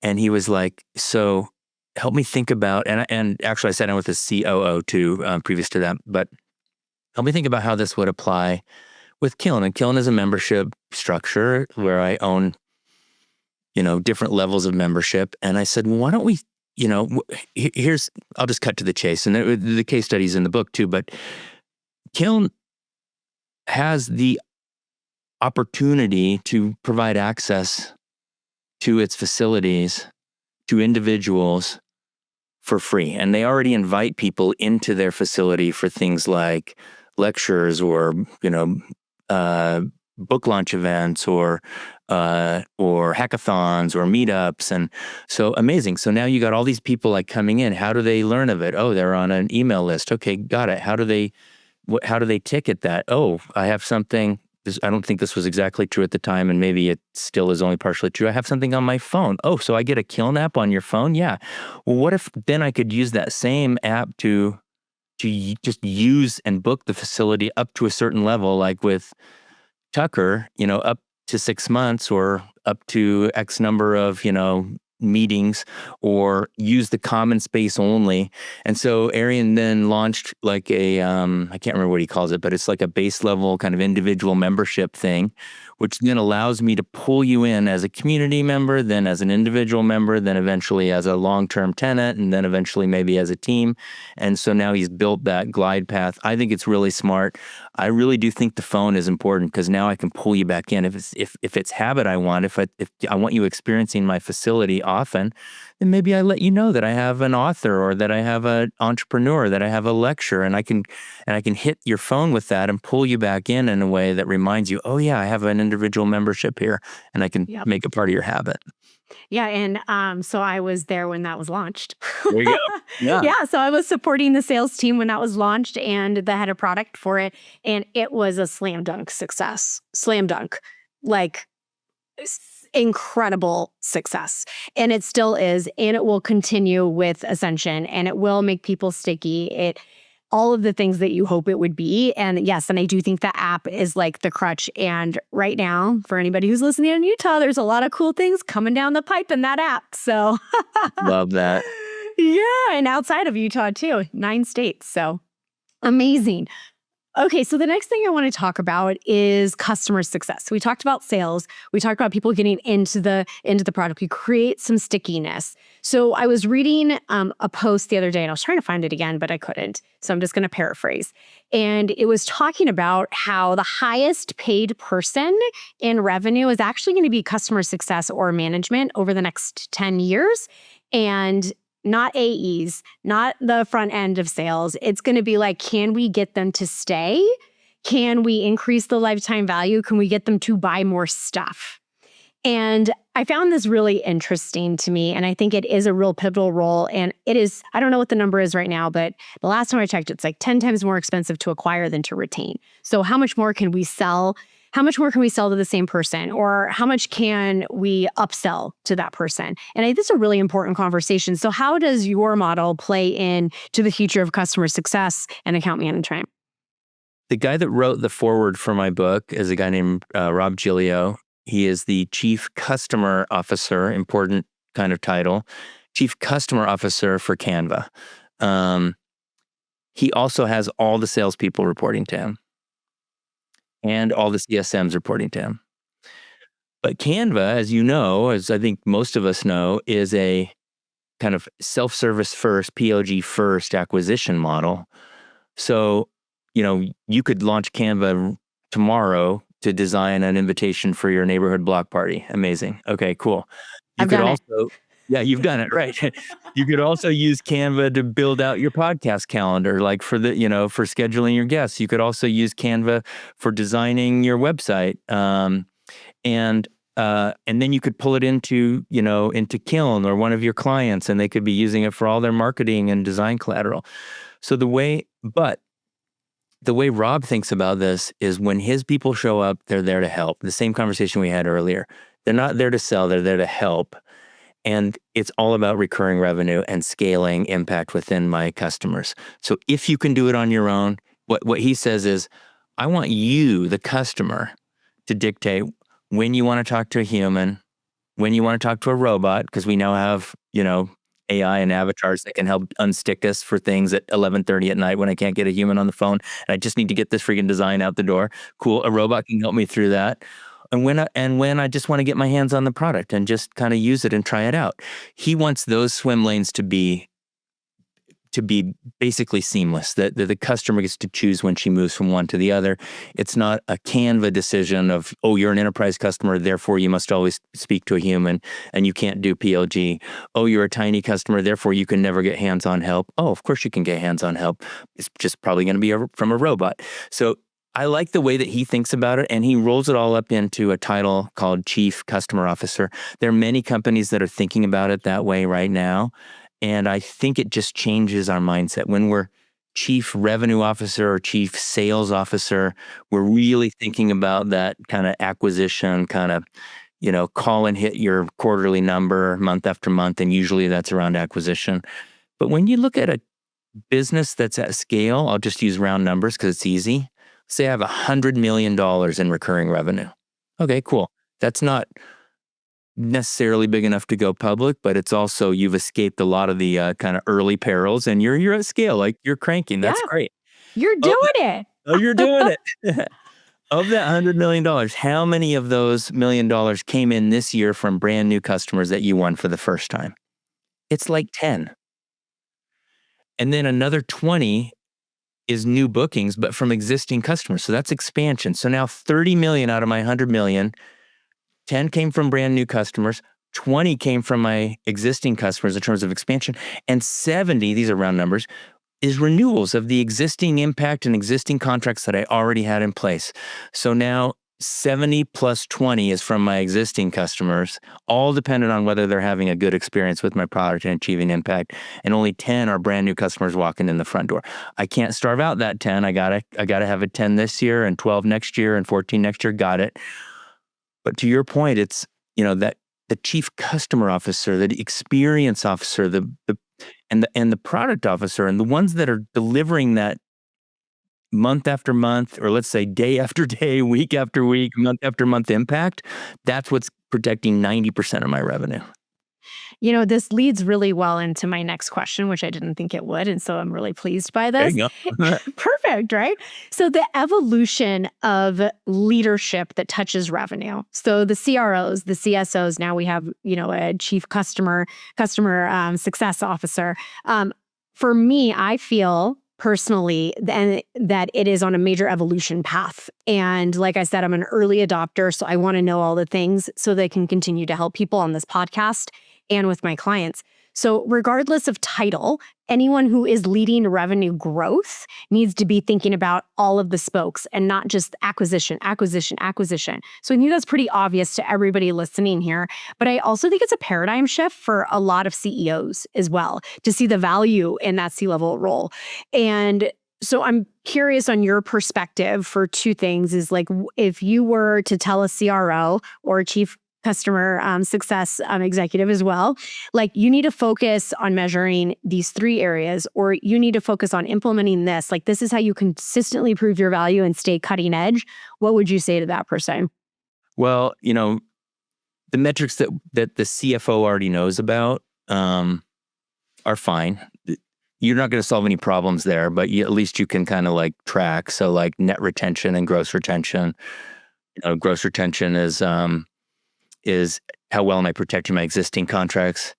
and he was like, so help me think about, and actually I sat down with the COO too, previous to that, but help me think about how this would apply with Kiln. And Kiln is a membership structure where I own, different levels of membership. And I said, well, why don't we, I'll just cut to the chase. And the case study's in the book too, but Kiln has the opportunity to provide access to its facilities to individuals for free. And they already invite people into their facility for things like lectures or, book launch events or hackathons or meetups. And so amazing. So now you got all these people like coming in. How do they learn of it? Oh, they're on an email list. Okay, got it. How do they ticket that? Oh, I have something. I don't think this was exactly true at the time, and maybe it still is only partially true. I have something on my phone. Oh, so I get a Kiln app on your phone? Yeah. Well, what if then I could use that same app to just use and book the facility up to a certain level, like with Tucker, up to 6 months or up to X number of, meetings, or use the common space only. And so Arian then launched like a, I can't remember what he calls it, but it's like a base level kind of individual membership thing, which then allows me to pull you in as a community member, then as an individual member, then eventually as a long-term tenant, and then eventually maybe as a team. And so now he's built that glide path. I think it's really smart. I really do think the phone is important because now I can pull you back in. If it's habit I want, if I want you experiencing my facility often, then maybe I let you know that I have an author or that I have an entrepreneur, that I have a lecture, and I can hit your phone with that and pull you back in a way that reminds you, oh yeah, I have an individual membership here, and I can make it part of your habit. Yeah, and so I was there when that was launched. There you go. Yeah. Yeah, so I was supporting the sales team when that was launched and the head of product for it, and it was a slam dunk success. Slam dunk. Like incredible success. And it still is, and it will continue with Ascension, and it will make people sticky. All of the things that you hope it would be. And yes, and I do think the app is like the crutch. And right now, for anybody who's listening in Utah, there's a lot of cool things coming down the pipe in that app. So love that. Yeah, and outside of Utah too, 9 states. So amazing. Okay, so the next thing I want to talk about is customer success. So we talked about sales. We talked about people getting into the product. We create some stickiness. So I was reading a post the other day, and I was trying to find it again, but I couldn't. So I'm just going to paraphrase. And it was talking about how the highest paid person in revenue is actually going to be customer success or management over the next 10 years. And not AEs, not the front end of sales. It's going to be like, can we get them to stay? Can we increase the lifetime value? Can we get them to buy more stuff? And I found this really interesting to me. And I think it is a real pivotal role. And it is, I don't know what the number is right now, but the last time I checked, it's like 10 times more expensive to acquire than to retain. So how much more can we sell? How much more can we sell to the same person? Or how much can we upsell to that person? And I think this is a really important conversation. So how does your model play in to the future of customer success and account management? The guy that wrote the foreword for my book is a guy named Rob Giglio. He is the Chief Customer Officer, important kind of title, Chief Customer Officer for Canva. He also has all the salespeople reporting to him and all the CSMs reporting to him. But Canva, as you know, as I think most of us know, is a kind of self-service first, PLG first acquisition model. So, you could launch Canva tomorrow to design an invitation for your neighborhood block party. Amazing. Okay, cool. You could also, yeah, you've done it, right. You could also use Canva to build out your podcast calendar, like for for scheduling your guests. You could also use Canva for designing your website. And then you could pull it into Kiln or one of your clients, and they could be using it for all their marketing and design collateral. So but the way Rob thinks about this is when his people show up, they're there to help. The same conversation we had earlier. They're not there to sell, they're there to help. And it's all about recurring revenue and scaling impact within my customers. So if you can do it on your own, what he says is, I want you, the customer, to dictate when you want to talk to a human, when you want to talk to a robot, because we now have, AI and avatars that can help unstick us for things at 11:30 at night when I can't get a human on the phone and I just need to get this freaking design out the door. Cool, a robot can help me through that. And when I just want to get my hands on the product and just kind of use it and try it out. He wants those swim lanes to be basically seamless, that the customer gets to choose when she moves from one to the other. It's not a Canva decision of, oh, you're an enterprise customer, therefore you must always speak to a human and you can't do PLG. Oh, you're a tiny customer, therefore you can never get hands-on help. Oh, of course you can get hands-on help. It's just probably going to be from a robot. So I like the way that he thinks about it, and he rolls it all up into a title called Chief Customer Officer. There are many companies that are thinking about it that way right now. And I think it just changes our mindset. When we're chief revenue officer or chief sales officer, we're really thinking about that kind of acquisition, kind of, call and hit your quarterly number month after month. And usually that's around acquisition. But when you look at a business that's at scale, I'll just use round numbers because it's easy. Say I have $100 million in recurring revenue. Okay, cool. That's not necessarily big enough to go public, but it's also, you've escaped a lot of the kind of early perils and you're at scale, like you're cranking. That's great. You're doing it. Oh, you're doing it. Of that $100 million, how many of those $1 million came in this year from brand new customers that you won for the first time? It's like 10. And then another 20 is new bookings, but from existing customers. So that's expansion. So now 30 million out of my 100 million, 10 came from brand new customers, 20 came from my existing customers in terms of expansion, and 70, these are round numbers, is renewals of the existing impact and existing contracts that I already had in place. So now 70 plus 20 is from my existing customers, all dependent on whether they're having a good experience with my product and achieving impact. And only 10 are brand new customers walking in the front door. I can't starve out that 10. I gotta have a 10 this year and 12 next year and 14 next year. Got it. But to your point, it's, that the chief customer officer, the experience officer, and the product officer, and the ones that are delivering that month after month, or let's say day after day, week after week, month after month impact, that's what's protecting 90% of my revenue. This leads really well into my next question, which I didn't think it would. And so I'm really pleased by this. There you go. Perfect, right? So the evolution of leadership that touches revenue. So the CROs, the CSOs, now we have, a chief customer success officer. For me, I feel personally that it is on a major evolution path. And like I said, I'm an early adopter, so I want to know all the things so they can continue to help people on this podcast and with my clients. So regardless of title, anyone who is leading revenue growth needs to be thinking about all of the spokes and not just acquisition. So I think that's pretty obvious to everybody listening here. But I also think it's a paradigm shift for a lot of CEOs as well to see the value in that C-level role. And so I'm curious on your perspective for two things is like, if you were to tell a CRO or a chief customer success executive as well, like you need to focus on measuring these three areas, or you need to focus on implementing this. Like this is how you consistently prove your value and stay cutting edge. What would you say to that person? Well, the metrics that the CFO already knows about are fine. You're not going to solve any problems there, but at least you can kind of like track. So like net retention and gross retention. Gross retention is how well am I protecting my existing contracts.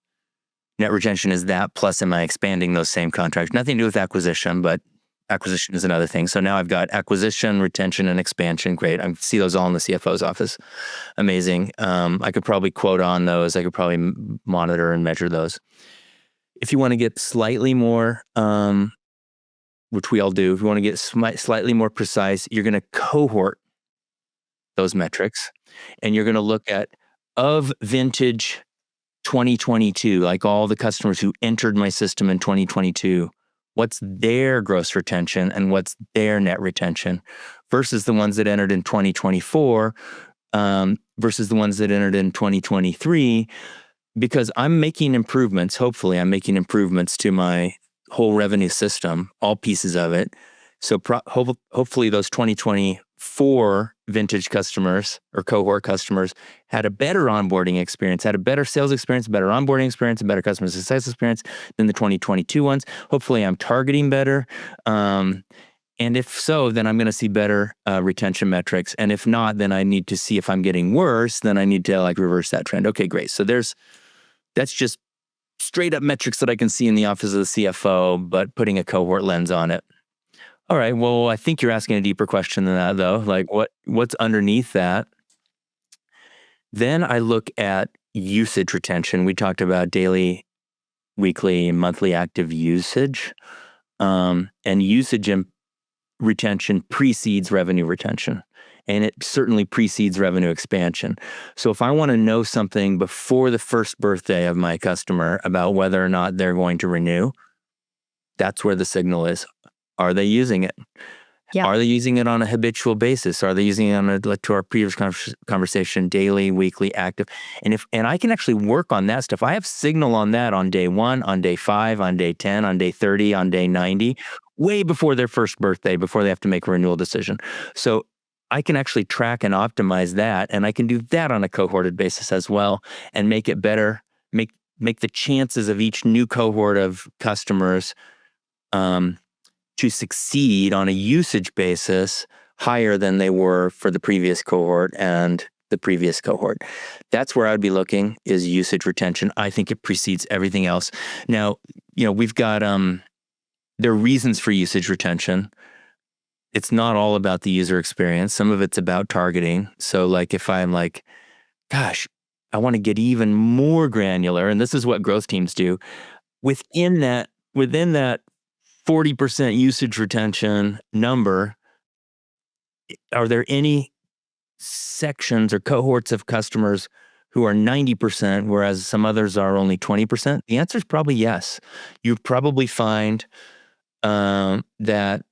Net retention is that, plus am I expanding those same contracts? Nothing to do with acquisition, but acquisition is another thing. So now I've got acquisition, retention, and expansion. Great. I see those all in the CFO's office. Amazing. I could probably quote on those. I could probably monitor and measure those. If you want to get slightly more, which we all do, if you want to get slightly more precise, you're going to cohort those metrics, and you're going to look at of vintage 2022, like all the customers who entered my system in 2022, what's their gross retention and what's their net retention versus the ones that entered in 2024 versus the ones that entered in 2023, because I'm making improvements. Hopefully, I'm making improvements to my whole revenue system, all pieces of it. So hopefully those 2024 vintage customers or cohort customers had a better onboarding experience, had a better sales experience, better onboarding experience, a better customer success experience than the 2022 ones. Hopefully I'm targeting better. And if so, then I'm going to see better retention metrics. And if not, then I need to see if I'm getting worse, then I need to like reverse that trend. Okay, great. So that's just straight up metrics that I can see in the office of the CFO, but putting a cohort lens on it. All right. Well, I think you're asking a deeper question than that, though. Like what's underneath that? Then I look at usage retention. We talked about daily, weekly, monthly active usage, and usage and retention precedes revenue retention, and it certainly precedes revenue expansion. So if I want to know something before the first birthday of my customer about whether or not they're going to renew, that's where the signal is. Are they using it? Yeah. Are they using it on a habitual basis? Are they using it on to our previous conversation, daily, weekly, active? And I can actually work on that stuff. I have signal on that on day 1, on day 5, on day 10, on day 30, on day 90, way before their first birthday, before they have to make a renewal decision. So I can actually track and optimize that, and I can do that on a cohorted basis as well, and make it better, make the chances of each new cohort of customers to succeed on a usage basis higher than they were for the previous cohort and the previous cohort. That's where I'd be looking, is usage retention. I think it precedes everything else. Now, we've got, there are reasons for usage retention. It's not all about the user experience. Some of it's about targeting. So like if I'm like, gosh, I want to get even more granular, and this is what growth teams do, within that 40% usage retention number, are there any sections or cohorts of customers who are 90%, whereas some others are only 20%? The answer is probably yes. You probably find that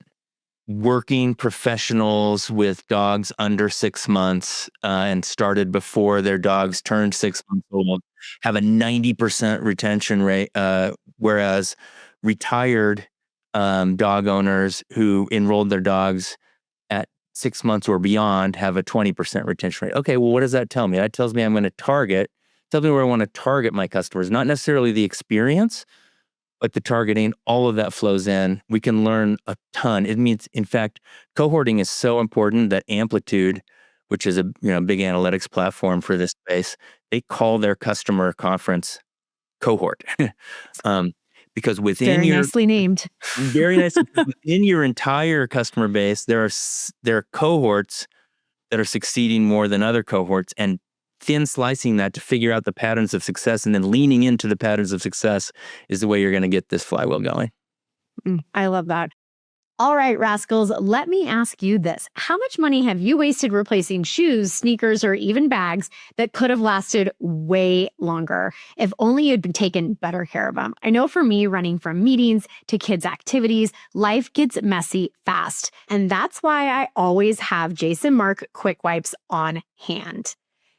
working professionals with dogs under 6 months and started before their dogs turned 6 months old have a 90% retention rate, whereas retired dog owners who enrolled their dogs at 6 months or beyond have a 20% retention rate. Okay, well, what does that tell me? That tells me I'm going to tell me where I want to target my customers, not necessarily the experience, but the targeting. All of that flows in. We can learn a ton. It means, in fact, cohorting is so important that Amplitude, which is a big analytics platform for this space, they call their customer conference cohort. Because within very nicely named, very nice, within your entire customer base, there are cohorts that are succeeding more than other cohorts, and thin slicing that to figure out the patterns of success and then leaning into the patterns of success is the way you're going to get this flywheel going. I love that. All right, rascals, let me ask you this. How much money have you wasted replacing shoes, sneakers, or even bags that could have lasted way longer if only you'd been taken better care of them? I know for me, running from meetings to kids' activities, life gets messy fast. And that's why I always have Jason Mark Quick Wipes on hand.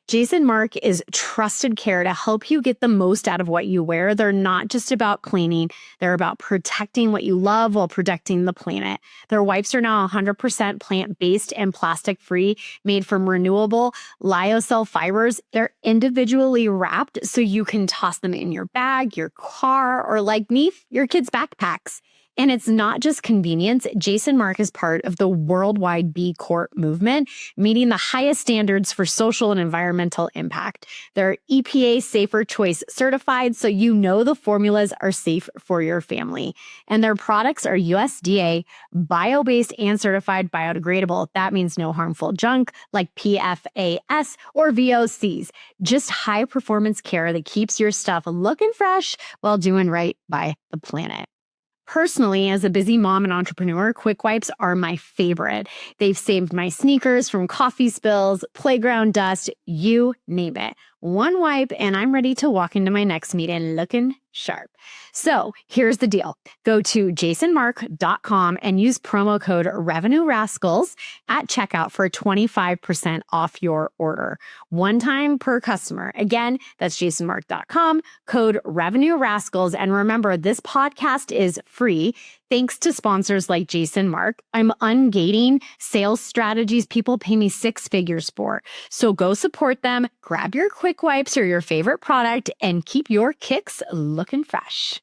Jason Mark is trusted care to help you get the most out of what you wear. They're not just about cleaning. They're about protecting what you love while protecting the planet. Their wipes are now 100% plant-based and plastic-free, made from renewable lyocell fibers. They're individually wrapped so you can toss them in your bag, your car, or like me, your kids' backpacks. And it's not just convenience. Jason Mark is part of the worldwide B Corp movement, meeting the highest standards for social and environmental impact. They're EPA Safer Choice certified, so you know the formulas are safe for your family. And their products are USDA, bio-based, and certified biodegradable. That means no harmful junk like PFAS or VOCs. Just high-performance care that keeps your stuff looking fresh while doing right by the planet. Personally, as a busy mom and entrepreneur, Quick Wipes are my favorite. They've saved my sneakers from coffee spills, playground dust, you name it. one wipe, and I'm ready to walk into my next meeting looking sharp. So here's the deal. Go to jasonmark.com and use promo code Revenue Rascals at checkout for 25% off your order. One time per customer. Again, that's jasonmark.com, code Revenue Rascals. And remember, this podcast is free thanks to sponsors like Jason Mark. I'm ungating sales strategies people pay me six figures for. So go support them, grab your quick wipes or your favorite product, and keep your kicks looking fresh.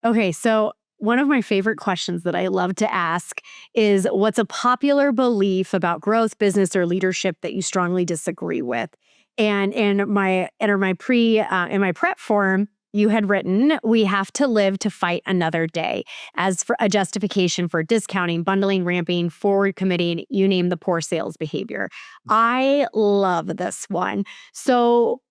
Okay, so one of my favorite questions that I love to ask is, what's a popular belief about growth, business, or leadership that you strongly disagree with? And in my prep form, you had written, we have to live to fight another day, as for a justification for discounting, bundling, ramping, forward committing, you name the poor sales behavior. I love this one. So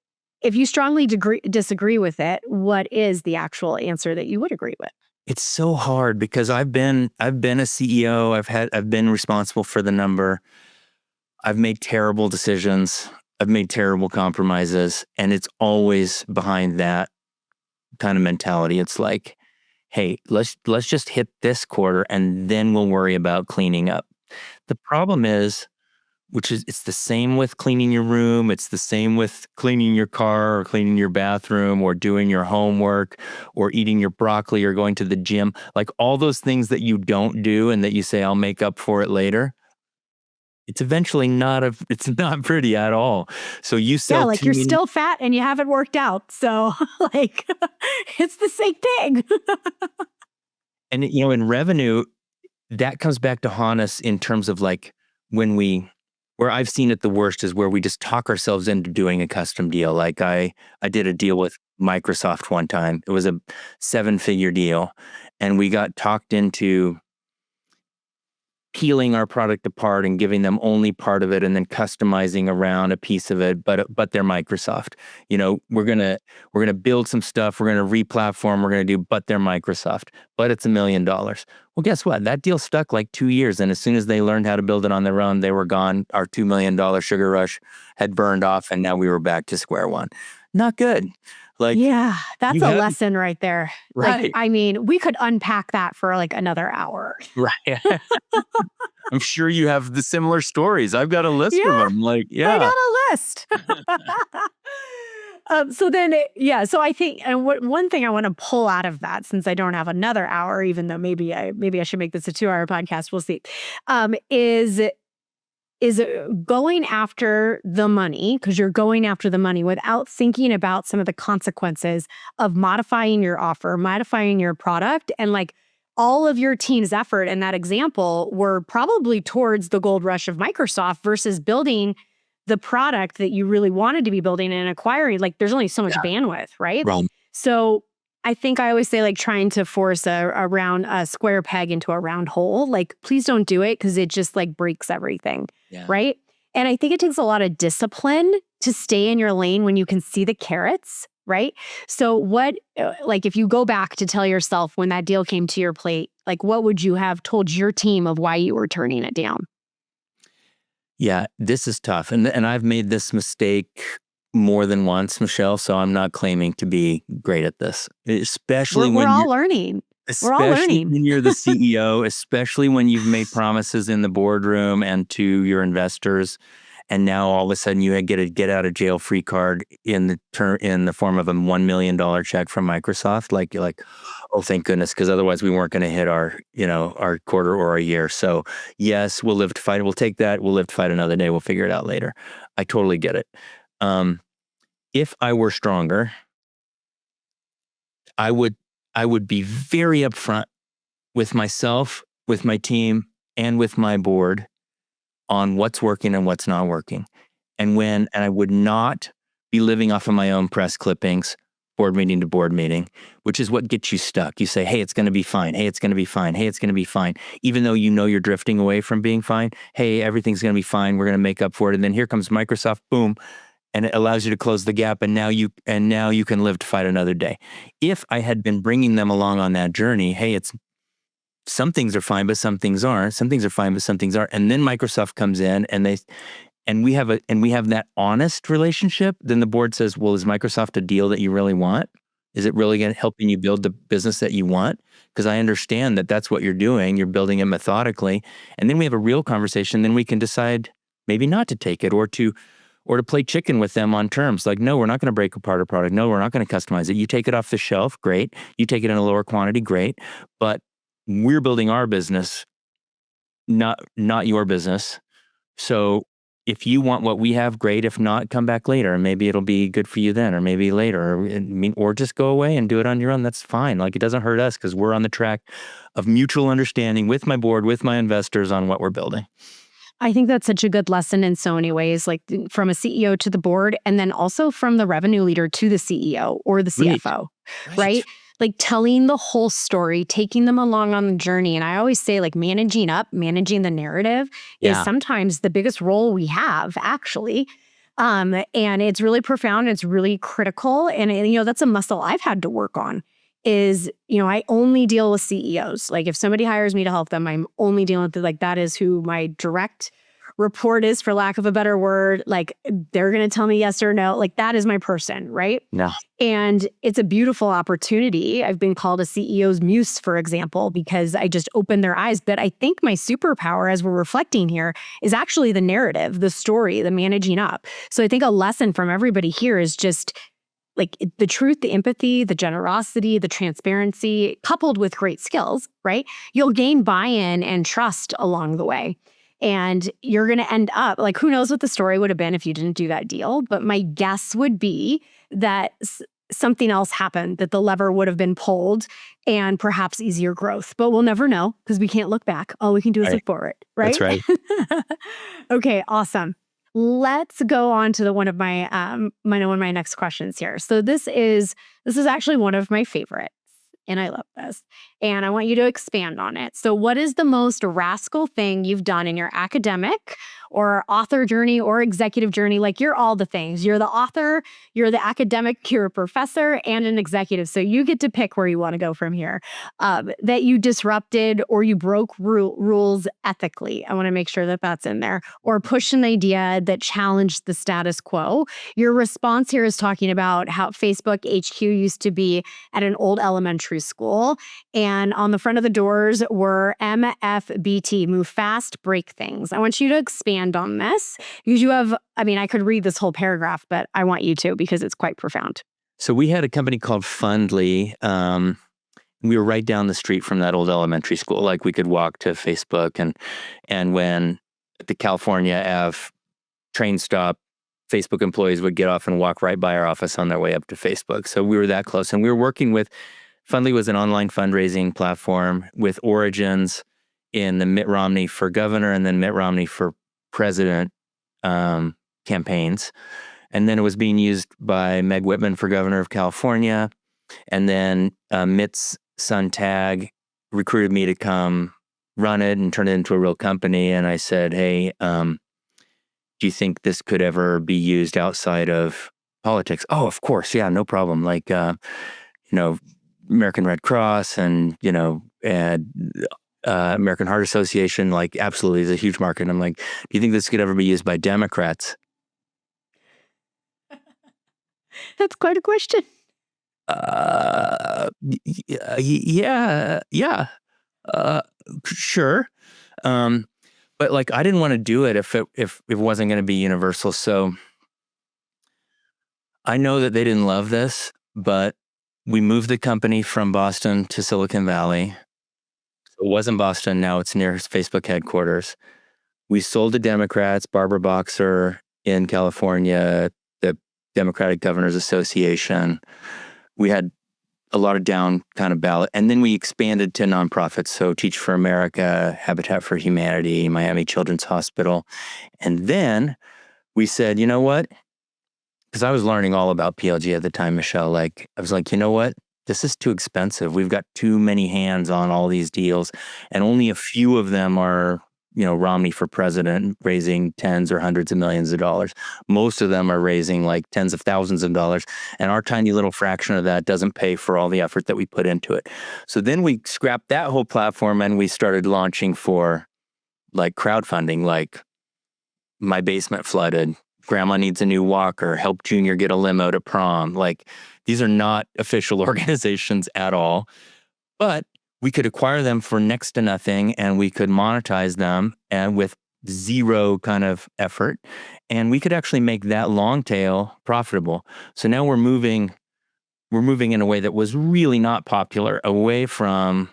if you strongly disagree with it, what is the actual answer that you would agree with? It's so hard because I've been a CEO. I've been responsible for the number. I've made terrible decisions. I've made terrible compromises, and it's always behind that kind of mentality. It's like, hey, let's just hit this quarter and then we'll worry about cleaning up. The problem is, it's the same with cleaning your room. It's the same with cleaning your car or cleaning your bathroom or doing your homework or eating your broccoli or going to the gym. Like all those things that you don't do and that you say, I'll make up for it later. It's eventually it's not pretty at all. So you sell like you're still fat and you haven't worked out. So like it's the same thing. And in revenue, that comes back to haunt us in terms of like where I've seen it the worst is where we just talk ourselves into doing a custom deal. Like I did a deal with Microsoft one time. It was a 7-figure deal, and we got talked into peeling our product apart and giving them only part of it and then customizing around a piece of it, but they're Microsoft. We're gonna build some stuff, we're gonna re-platform, we're gonna do, but they're Microsoft. But it's $1 million. Well, guess what? That deal stuck like 2 years, and as soon as they learned how to build it on their own, they were gone. Our $2 million sugar rush had burned off, and now we were back to square one. Not good. Like, yeah, that's a lesson right there. Right. Like, I mean, we could unpack that for like another hour. Right. I'm sure you have the similar stories. I've got a list of them. Like, I got a list. So I think, and one thing I want to pull out of that, since I don't have another hour, even though maybe I should make this a 2-hour podcast, we'll see, is going after the money, because you're going after the money without thinking about some of the consequences of modifying your offer, modifying your product, and like all of your team's effort in that example were probably towards the gold rush of Microsoft versus building the product that you really wanted to be building and acquiring. Like there's only so much bandwidth, right? Right. So I think I always say, like, trying to force a square peg into a round hole. Like, please don't do it, because it just like breaks everything, right? And I think it takes a lot of discipline to stay in your lane when you can see the carrots, right? So like if you go back to tell yourself when that deal came to your plate, like what would you have told your team of why you were turning it down? Yeah, this is tough. And I've made this mistake more than once, Michelle, so I'm not claiming to be great at this. Especially we're all learning. We're all learning. When you're the CEO, especially when you've made promises in the boardroom and to your investors, and now all of a sudden you get a get out of jail free card in the form of a $1 million check from Microsoft. Like you're like, oh, thank goodness, because otherwise we weren't going to hit our quarter or a year. So yes, we'll live to fight it. We'll take that. We'll live to fight another day. We'll figure it out later. I totally get it. If I were stronger, I would be very upfront with myself, with my team, and with my board on what's working and what's not working. And I would not be living off of my own press clippings, board meeting to board meeting, which is what gets you stuck. You say, hey, it's going to be fine. Hey, it's going to be fine. Hey, it's going to be fine. Even though you're drifting away from being fine. Hey, everything's going to be fine. We're going to make up for it. And then here comes Microsoft, boom. And it allows you to close the gap, and now you can live to fight another day. If I had been bringing them along on that journey, hey, some things are fine, but some things aren't. Some things are fine, but some things aren't. And then Microsoft comes in, and and we have that honest relationship, then the board says, well, is Microsoft a deal that you really want? Is it really going to helping you build the business that you want? Because I understand that that's what you're doing. You're building it methodically. And then we have a real conversation. Then we can decide maybe not to take it or to play chicken with them on terms. Like, no, we're not going to break apart a product. No, we're not going to customize it. You take it off the shelf, great. You take it in a lower quantity, great. But we're building our business, not your business. So if you want what we have, great. If not, come back later and maybe it'll be good for you then, or maybe later, or just go away and do it on your own. That's fine. Like, it doesn't hurt us because we're on the track of mutual understanding with my board, with my investors on what we're building. I think that's such a good lesson in so many ways, like from a CEO to the board, and then also from the revenue leader to the CEO or the CFO, right? Like telling the whole story, taking them along on the journey. And I always say, like, managing the narrative is sometimes the biggest role we have, actually. And it's really profound. It's really critical. And, that's a muscle I've had to work on is, I only deal with CEOs. Like, if somebody hires me to help them, I'm only dealing with, like, that is who my direct report is, for lack of a better word. Like, they're going to tell me yes or no. Like, that is my person, right? No. And it's a beautiful opportunity. I've been called a CEO's muse, for example, because I just opened their eyes. But I think my superpower, as we're reflecting here, is actually the narrative, the story, the managing up. So I think a lesson from everybody here is just like the truth, the empathy, the generosity, the transparency, coupled with great skills, right? You'll gain buy-in and trust along the way. And you're going to end up, like, who knows what the story would have been if you didn't do that deal. But my guess would be that something else happened, that the lever would have been pulled and perhaps easier growth. But we'll never know because we can't look back. All we can do is look forward, right? That's right. Okay, awesome. Let's go on to one of my one of my next questions here. So this is actually one of my favorites, and I love this. And I want you to expand on it. So what is the most rascal thing you've done in your academic or author journey or executive journey? Like, you're all the things. You're the author, you're the academic, you're a professor, and an executive. So you get to pick where you want to go from here. That you disrupted or you broke rules ethically. I want to make sure that that's in there. Or pushed an idea that challenged the status quo. Your response here is talking about how Facebook HQ used to be at an old elementary school. And on the front of the doors were MFBT, move fast, break things. I want you to expand on this because you have, I could read this whole paragraph, but I want you to because it's quite profound. So we had a company called Fundly. We were right down the street from that old elementary school. Like, we could walk to Facebook, and when at the California Ave train stop, Facebook employees would get off and walk right by our office on their way up to Facebook. So we were that close, and we were working with Fundly was an online fundraising platform with origins in the Mitt Romney for governor and then Mitt Romney for president campaigns. And then it was being used by Meg Whitman for governor of California. And then Mitt's son Tag recruited me to come run it and turn it into a real company. And I said, hey, do you think this could ever be used outside of politics? Oh, of course. Yeah, no problem. Like, American Red Cross and, American Heart Association, like, absolutely is a huge market. And I'm like, do you think this could ever be used by Democrats? That's quite a question. Yeah. Sure. But like, I didn't want to do it if it wasn't going to be universal. So I know that they didn't love this, but we moved the company from Boston to Silicon Valley. It wasn't Boston. Now it's near Facebook headquarters. We sold to Democrats, Barbara Boxer in California, the Democratic Governors Association. We had a lot of down kind of ballot. And then we expanded to nonprofits. So Teach for America, Habitat for Humanity, Miami Children's Hospital. And then we said, you know what? Because I was learning all about PLG at the time, Michelle. Like, I was like, you know what? This is too expensive. We've got too many hands on all these deals. And only a few of them are, Romney for president, raising tens or hundreds of millions of dollars. Most of them are raising like tens of thousands of dollars. And our tiny little fraction of that doesn't pay for all the effort that we put into it. So then we scrapped that whole platform and we started launching for like crowdfunding, like my basement flooded. Grandma needs a new walker. Help Junior get a limo to prom. Like, these are not official organizations at all. But we could acquire them for next to nothing, and we could monetize them and with zero kind of effort. And we could actually make that long tail profitable. So now we're moving in a way that was really not popular, away from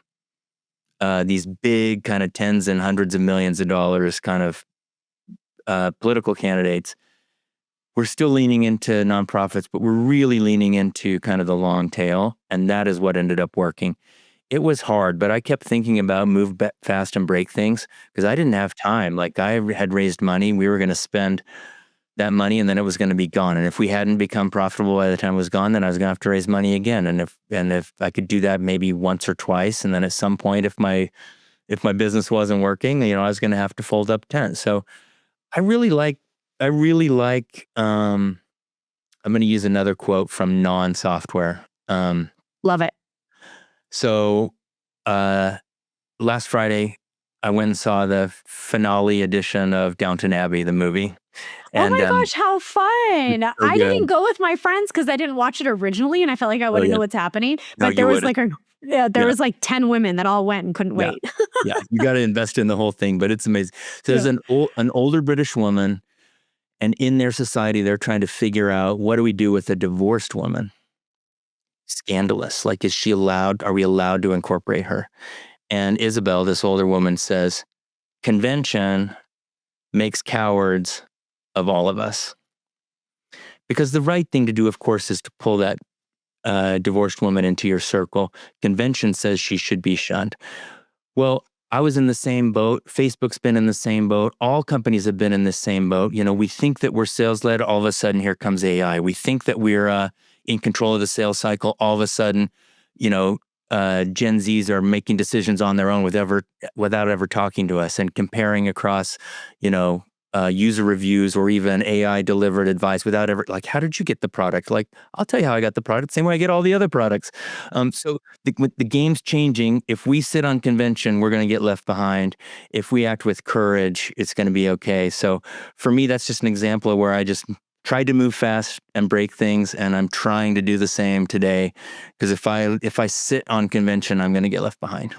these big kind of tens and hundreds of millions of dollars kind of political candidates. We're still leaning into nonprofits, but we're really leaning into kind of the long tail. And that is what ended up working. It was hard, but I kept thinking about move fast and break things because I didn't have time. Like, I had raised money. We were going to spend that money and then it was going to be gone. And if we hadn't become profitable by the time it was gone, then I was going to have to raise money again. And if I could do that maybe once or twice, and then at some point, if my business wasn't working, I was going to have to fold up tent. So I really like, I'm going to use another quote from non-software. Love it. So last Friday, I went and saw the finale edition of Downton Abbey, the movie. And, oh my gosh, how fun. So I didn't go with my friends because I didn't watch it originally and I felt like I wouldn't know what's happening. But there was was like 10 women that all went and couldn't wait. Yeah, you got to invest in the whole thing, but it's amazing. So there's an older British woman, and in their society, they're trying to figure out, what do we do with a divorced woman? Scandalous. Like, is she allowed? Are we allowed to incorporate her? And Isabel, this older woman, says, convention makes cowards of all of us. Because the right thing to do, of course, is to pull that divorced woman into your circle. Convention says she should be shunned. Well, I was in the same boat. Facebook's been in the same boat. All companies have been in the same boat. We think that we're sales-led. All of a sudden, here comes AI. We think that we're in control of the sales cycle. All of a sudden, Gen Zs are making decisions on their own without ever talking to us, and comparing across, user reviews or even AI delivered advice without ever, like, how did you get the product? Like, I'll tell you how I got the product, same way I get all the other products. So the game's changing. If we sit on convention, we're going to get left behind. If we act with courage, it's going to be okay. So for me, that's just an example of where I just tried to move fast and break things, and I'm trying to do the same today. Because if I sit on convention, I'm going to get left behind.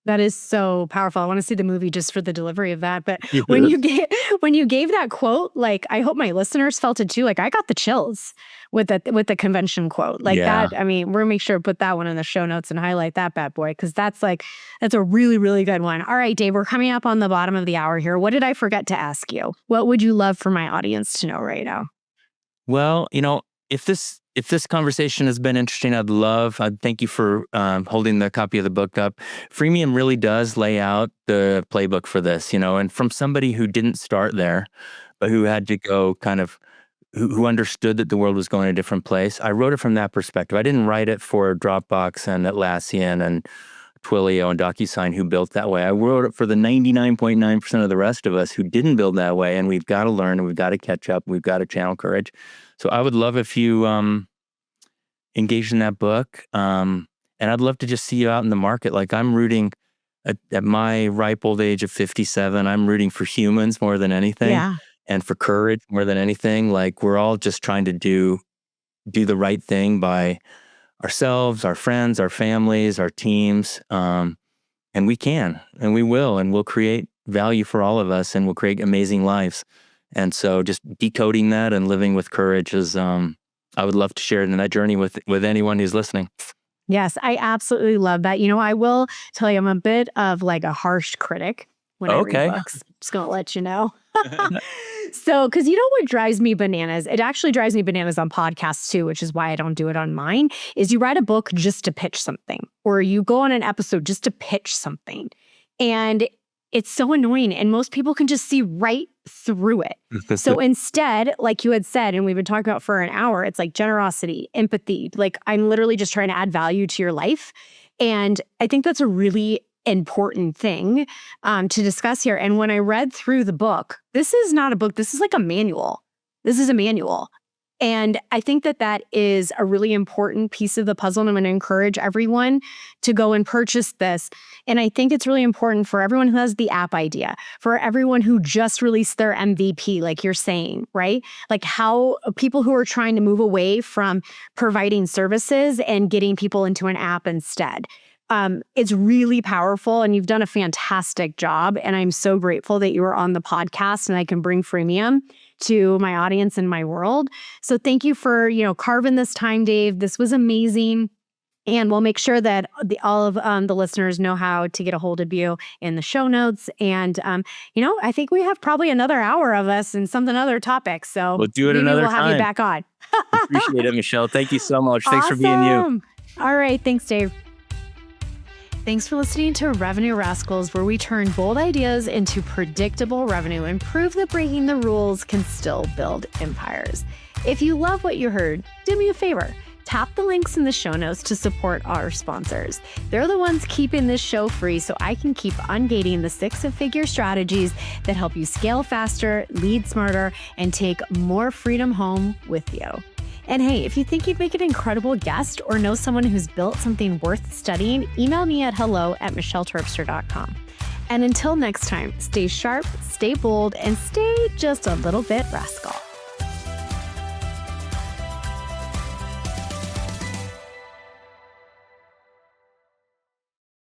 That is so powerful. I want to see the movie just for the delivery of that. But when you gave that quote, like, I hope my listeners felt it too. Like, I got the chills with the convention quote. Like that. I mean, we're gonna make sure to put that one in the show notes and highlight that bad boy, because that's a really, really good one. All right, Dave, we're coming up on the bottom of the hour here. What did I forget to ask you? What would you love for my audience to know right now? Well, if this conversation has been interesting, I'd thank you for holding the copy of the book up. Freemium really does lay out the playbook for this, and from somebody who didn't start there, but who had to go who understood that the world was going a different place. I wrote it from that perspective. I didn't write it for Dropbox and Atlassian and Twilio and DocuSign, who built that way. I wrote it for the 99.9% of the rest of us who didn't build that way, and we've got to learn, and we've got to catch up, we've got to channel courage. So I would love if you engage in that book, and I'd love to just see you out in the market. Like, I'm rooting at my ripe old age of 57. I'm rooting for humans more than anything, and for courage more than anything. Like, we're all just trying to do the right thing by ourselves, our friends, our families, our teams, and we can, and we will, and we'll create value for all of us, and we'll create amazing lives. And so just decoding that and living with courage is, I would love to share it in that journey with anyone who's listening. Yes, I absolutely love that. I will tell you, I'm a bit of like a harsh critic when I read books. Just going to let you know. So, because what drives me bananas? It actually drives me bananas on podcasts too, which is why I don't do it on mine, is you write a book just to pitch something, or you go on an episode just to pitch something. And it's so annoying, and most people can just see right through it. So instead, like you had said, and we've been talking about for an hour, it's like generosity, empathy. Like, I'm literally just trying to add value to your life. And I think that's a really important thing to discuss here. And when I read through the book, this is not a book, this is like a manual. This is a manual. And I think that that is a really important piece of the puzzle. And I'm going to encourage everyone to go and purchase this. And I think it's really important for everyone who has the app idea, for everyone who just released their MVP, like you're saying, right? Like how people who are trying to move away from providing services and getting people into an app instead. It's really powerful, and you've done a fantastic job. And I'm so grateful that you were on the podcast and I can bring freemium to my audience and my world. So thank you for, carving this time, Dave. This was amazing. And we'll make sure that all of the listeners know how to get a hold of you in the show notes. And, I think we have probably another hour of us and some other topics. So we'll do it another time. We'll have you back on. Appreciate it, Michelle. Thank you so much. Thanks for being you. All right. Thanks, Dave. Thanks for listening to Revenue Rascals, where we turn bold ideas into predictable revenue and prove that breaking the rules can still build empires. If you love what you heard, do me a favor. Tap the links in the show notes to support our sponsors. They're the ones keeping this show free so I can keep ungating the six-figure strategies that help you scale faster, lead smarter, and take more freedom home with you. And hey, if you think you'd make an incredible guest or know someone who's built something worth studying, email me at hello@michelleterpster.com. And until next time, stay sharp, stay bold, and stay just a little bit rascal.